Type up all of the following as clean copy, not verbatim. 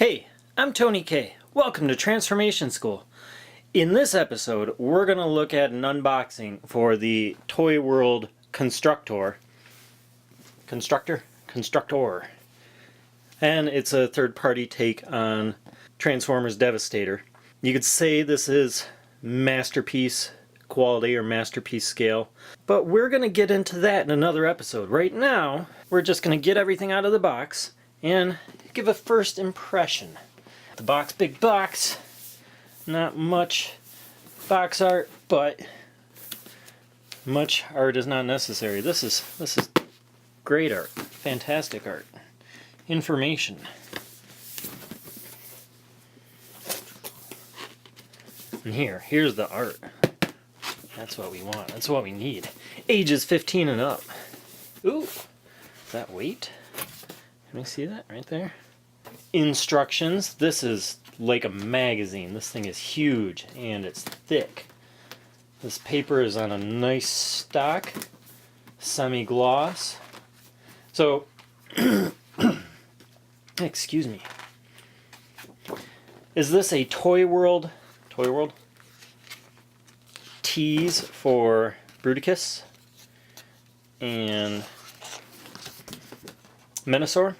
Hey, I'm Tony K. Welcome to Transformation School. In this episode, we're going to look at an unboxing for the Toyworld Constructor. Constructor. And it's a third-party take on Transformers Devastator. You could say this is masterpiece quality or masterpiece scale, but we're going to get into that in another episode. Right now, we're just going to get everything out of the box and give a first impression. The box, big box, not much box art, but much art is not necessary. This is great art, fantastic art, information. And here's the art. That's what we want. That's what we need. Ages 15 and up. Ooh, is that weight? Can we see that right there? Instructions. This is like a magazine. This thing is huge and it's thick. This paper is on a nice stock, semi-gloss. So, excuse me. Is this a Toyworld tease for Bruticus and Menasor?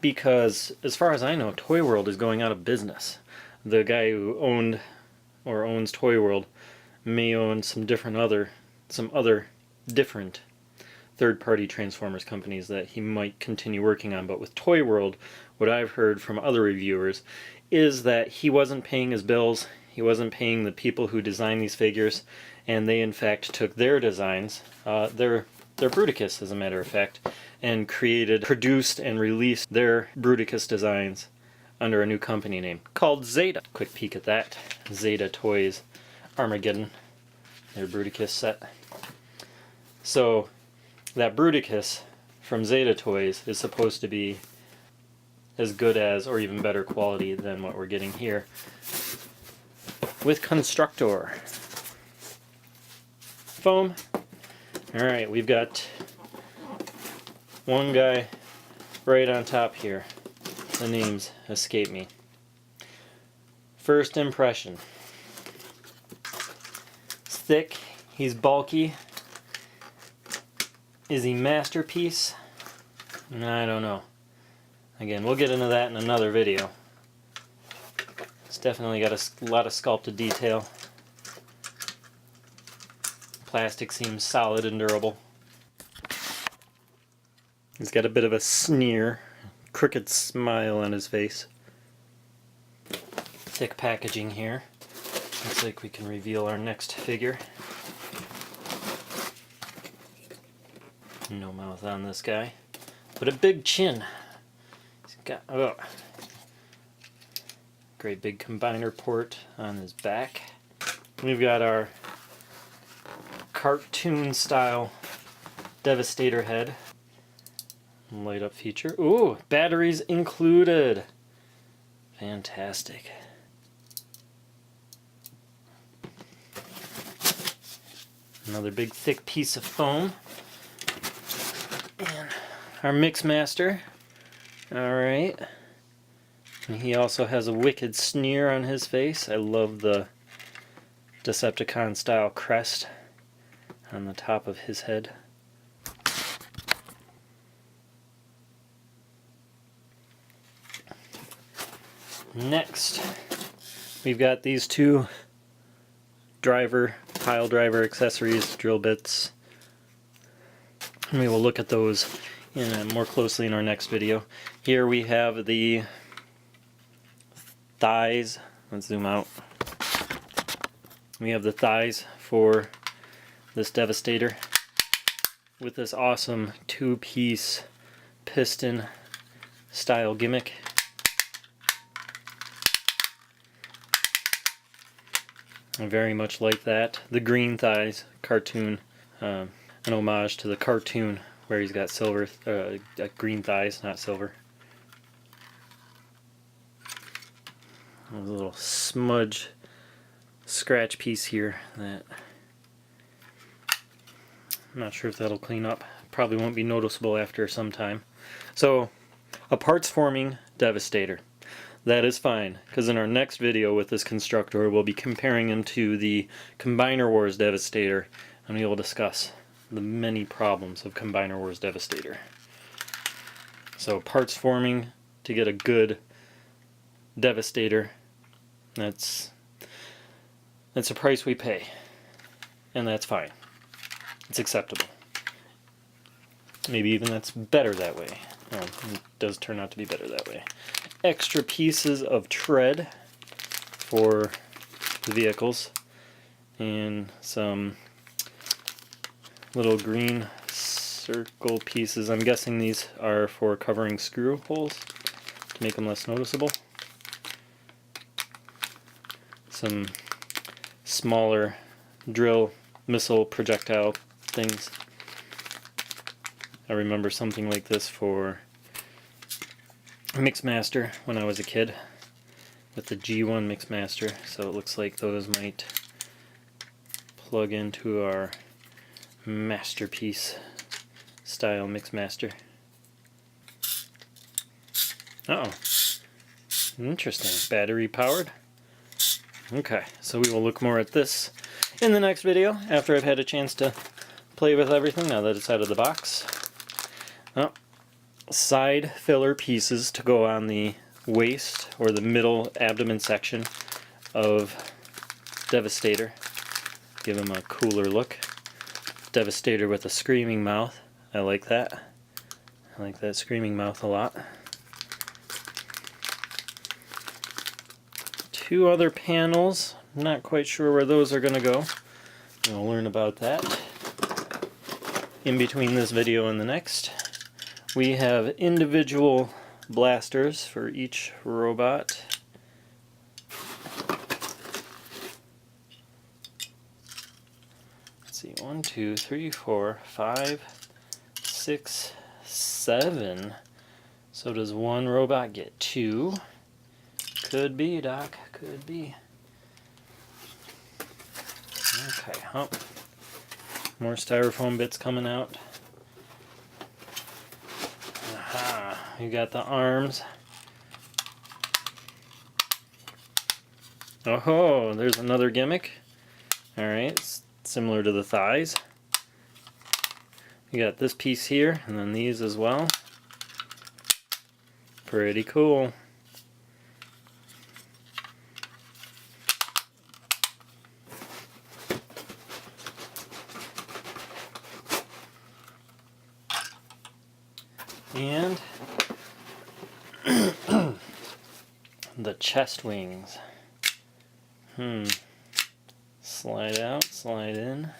Because as far as I know, Toyworld is going out of business. The guy who owned or owns Toyworld may own some other different third-party Transformers companies that he might continue working on. But with Toyworld, what I've heard from other reviewers is that he wasn't paying his bills, he wasn't paying the people who designed these figures, and they in fact took their designs, their Bruticus as a matter of fact, and produced and released their Bruticus designs under a new company name called Zeta. Quick peek at that. Zeta Toys Armageddon, their Bruticus set. So that Bruticus from Zeta Toys is supposed to be as good as or even better quality than what we're getting here with Constructor. Foam. Alright, we've got one guy right on top here. The names escape me. First impression. It's thick. He's bulky. Is he masterpiece? I don't know. Again, we'll get into that in another video. It's definitely got a lot of sculpted detail. Plastic seems solid and durable. He's got a bit of a sneer, crooked smile on his face. Thick packaging here. Looks like we can reveal our next figure. No mouth on this guy, but a big chin. He's got great big combiner port on his back. We've got our cartoon style Devastator head. Light up feature. Ooh, batteries included. Fantastic. Another big thick piece of foam. And our Mixmaster. Alright. And he also has a wicked sneer on his face. I love the Decepticon style crest on the top of his head. Next, we've got these two Piledriver accessories, drill bits. And we will look at those more closely in our next video. Here we have the thighs. Let's zoom out. We have the thighs for this Devastator with this awesome two-piece piston style gimmick. I very much like that. The green thighs cartoon, an homage to the cartoon where he's got silver, green thighs, not silver. There's a little smudge scratch piece here that I'm not sure if that'll clean up. Probably won't be noticeable after some time. So, a parts forming Devastator. that is fine, because in our next video with this constructor, we'll be comparing him to the Combiner Wars Devastator, and we will discuss the many problems of Combiner Wars Devastator. So parts forming to get a good Devastator, that's a price we pay, and that's fine. It's acceptable. Maybe even that's better that way. Well, it does turn out to be better that way. Extra pieces of tread for the vehicles, and some little green circle pieces. I'm guessing these are for covering screw holes to make them less noticeable. Some smaller drill missile projectile things. I remember something like this for Mixmaster when I was a kid with the G1 Mixmaster, so it looks like those might plug into our masterpiece style Mixmaster. Uh-oh. Interesting. Battery powered. Okay, so we will look more at this in the next video after I've had a chance to play with everything now that it's out of the box. Oh, side filler pieces to go on the waist or the middle abdomen section of Devastator. Give him a cooler look. Devastator with a screaming mouth. I like that. I like that screaming mouth a lot. Two other panels. Not quite sure where those are going to go. We'll learn about that in between this video and the next. We have individual blasters for each robot. Let's see, 1, 2, 3, 4, 5, 6, 7. So does one robot get 2? Could be, Doc. Could be. Okay, oh. More styrofoam bits coming out. Aha, you got the arms. Oh, there's another gimmick. Alright, it's similar to the thighs. You got this piece here, and then these as well. Pretty cool. And the chest wings. Slide out, slide in.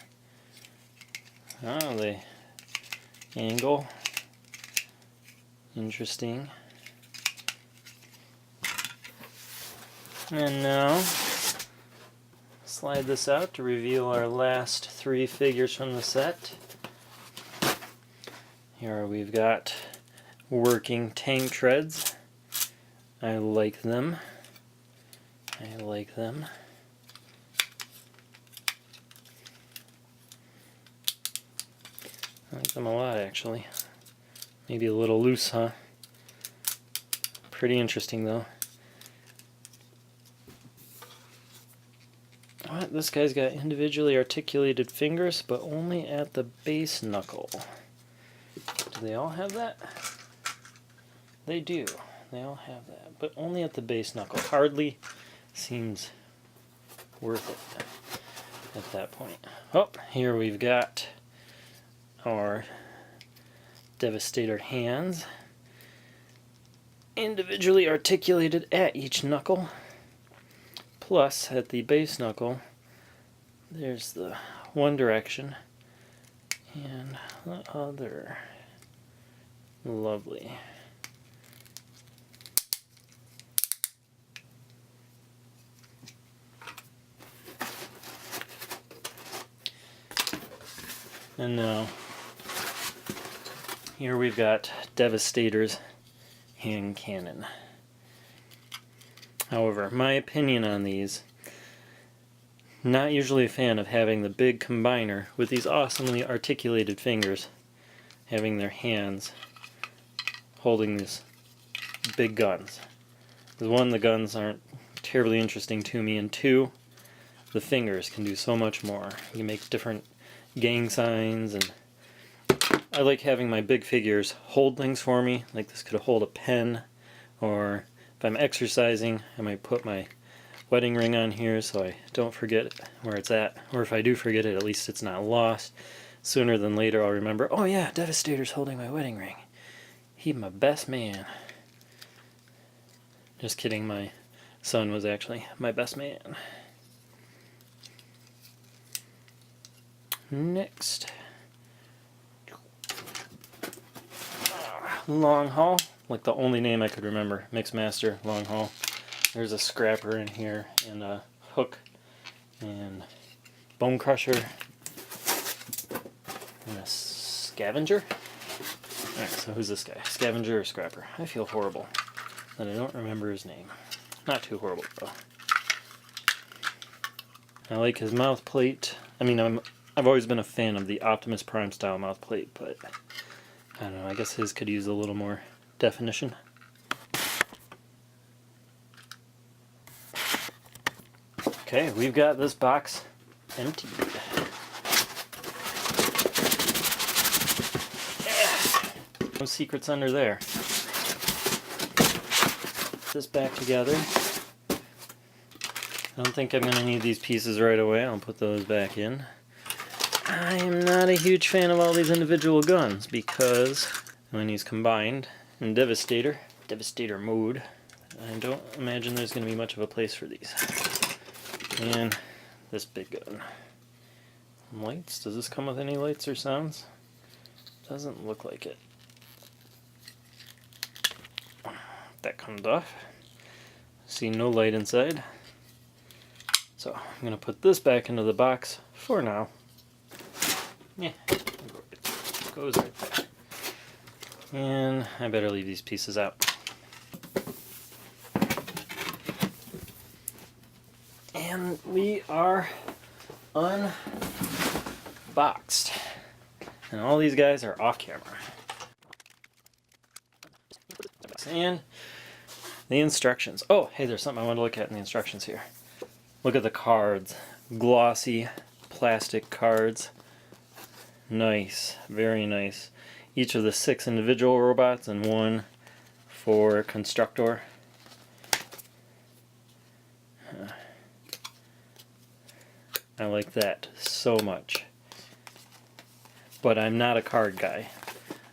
Oh, they angle. Interesting. And now, slide this out to reveal our last 3 figures from the set. Here we've got working tank treads. I like them. I like them. I like them a lot, actually. Maybe a little loose, huh? Pretty interesting, though. What? This guy's got individually articulated fingers, but only at the base knuckle. Do they all have that? They do. They all have that, but only at the base knuckle. Hardly seems worth it at that point. Oh, here we've got our Devastator hands. Individually articulated at each knuckle. Plus, at the base knuckle, there's the one direction and the other. Lovely. And now, here we've got Devastator's hand cannon. However, my opinion on these, not usually a fan of having the big combiner with these awesomely articulated fingers, having their hands holding these big guns. One, the guns aren't terribly interesting to me, and two, the fingers can do so much more. You make different gang signs, and I like having my big figures hold things for me. Like this could hold a pen, or if I'm exercising, I might put my wedding ring on here so I don't forget where it's at. Or if I do forget it, at least it's not lost. Sooner than later I'll remember, oh yeah, Devastator's holding my wedding ring. He's my best man. Just kidding, my son was actually my best man. Next. Long Haul, like the only name I could remember. Mixmaster, Long Haul. There's a scrapper in here, and a hook, and bone crusher, and a scavenger. Alright, so who's this guy? Scavenger or scrapper? I feel horrible that I don't remember his name. Not too horrible, though. I like his mouth plate. I mean, I've always been a fan of the Optimus Prime style mouth plate, but I don't know, I guess his could use a little more definition. Okay, we've got this box emptied. No secrets under there. Put this back together. I don't think I'm going to need these pieces right away. I'll put those back in. I am not a huge fan of all these individual guns because when he's combined in Devastator mode, I don't imagine there's going to be much of a place for these. And this big gun. Lights? Does this come with any lights or sounds? Doesn't look like it. That comes off. See no light inside. So I'm going to put this back into the box for now. Yeah, it goes right there. And I better leave these pieces out. And we are unboxed. And all these guys are off camera. And the instructions. Oh, hey, there's something I want to look at in the instructions here. Look at the cards. Glossy plastic cards. Nice, very nice. Each of the 6 individual robots and 1 for Constructor. I like that so much. But I'm not a card guy.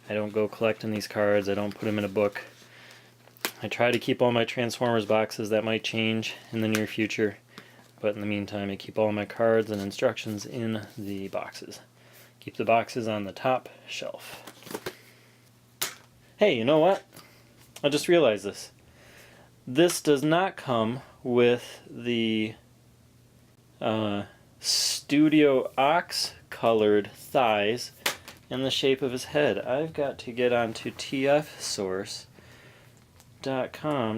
I don't go collecting these cards. I don't put them in a book. I try to keep all my Transformers boxes. That might change in the near future. But in the meantime, I keep all my cards and instructions in the boxes. Keep the boxes on the top shelf. Hey, you know what? I just realized this. This does not come with the Studio Ox colored thighs and the shape of his head. I've got to get onto tfsource.com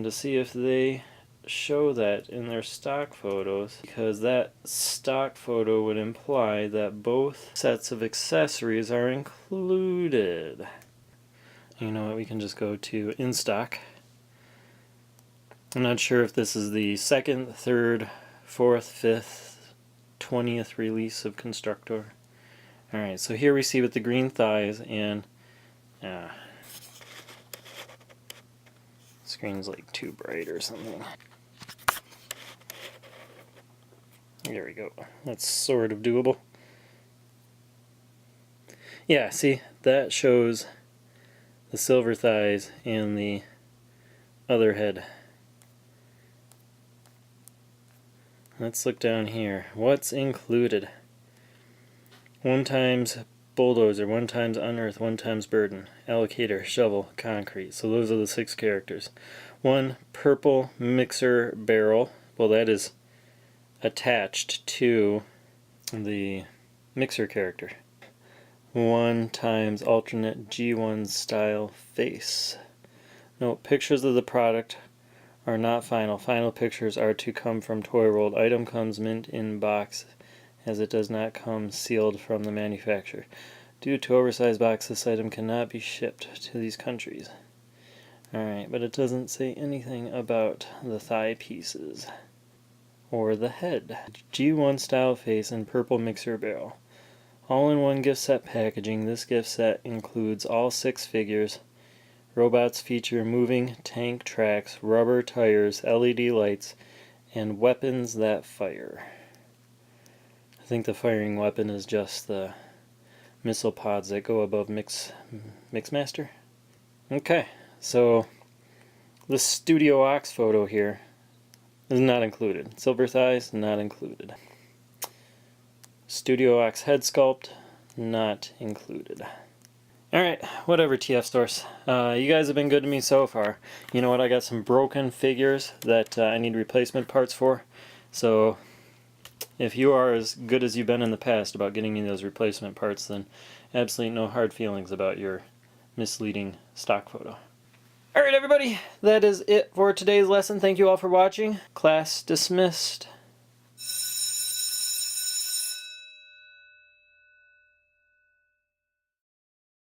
to see if they show that in their stock photos, because that stock photo would imply that both sets of accessories are included. You know what, we can just go to in stock. I'm not sure if this is the 2nd, 3rd, 4th, 5th, 20th release of Constructor. Alright, so here we see with the green thighs and screen's like too bright or something. There we go. That's sort of doable. Yeah, see, that shows the silver thighs and the other head. Let's look down here. What's included? 1 times bulldozer, 1 times unearth, 1 times burden, allocator, shovel, concrete. So those are the 6 characters. 1 purple mixer barrel. Well, that is attached to the mixer character. 1 times alternate G1 style face. Note, pictures of the product are not final. Final pictures are to come from Toyworld. Item comes mint in box as it does not come sealed from the manufacturer. Due to oversized box, this item cannot be shipped to these countries. Alright, but it doesn't say anything about the thigh pieces. Or the head. G1 style face and purple mixer barrel. All-in-one gift set packaging. This gift set includes all 6 figures. Robots feature moving tank tracks, rubber tires, LED lights, and weapons that fire. I think the firing weapon is just the missile pods that go above Mixmaster. Okay, so the Studio Ox photo here is not included. Silver thighs, not included. Studio Ox head sculpt, not included. Alright, whatever, TF stores. You guys have been good to me so far. You know what, I got some broken figures that I need replacement parts for. So, if you are as good as you've been in the past about getting me those replacement parts, then absolutely no hard feelings about your misleading stock photo. Alright everybody, that is it for today's lesson. Thank you all for watching. Class dismissed.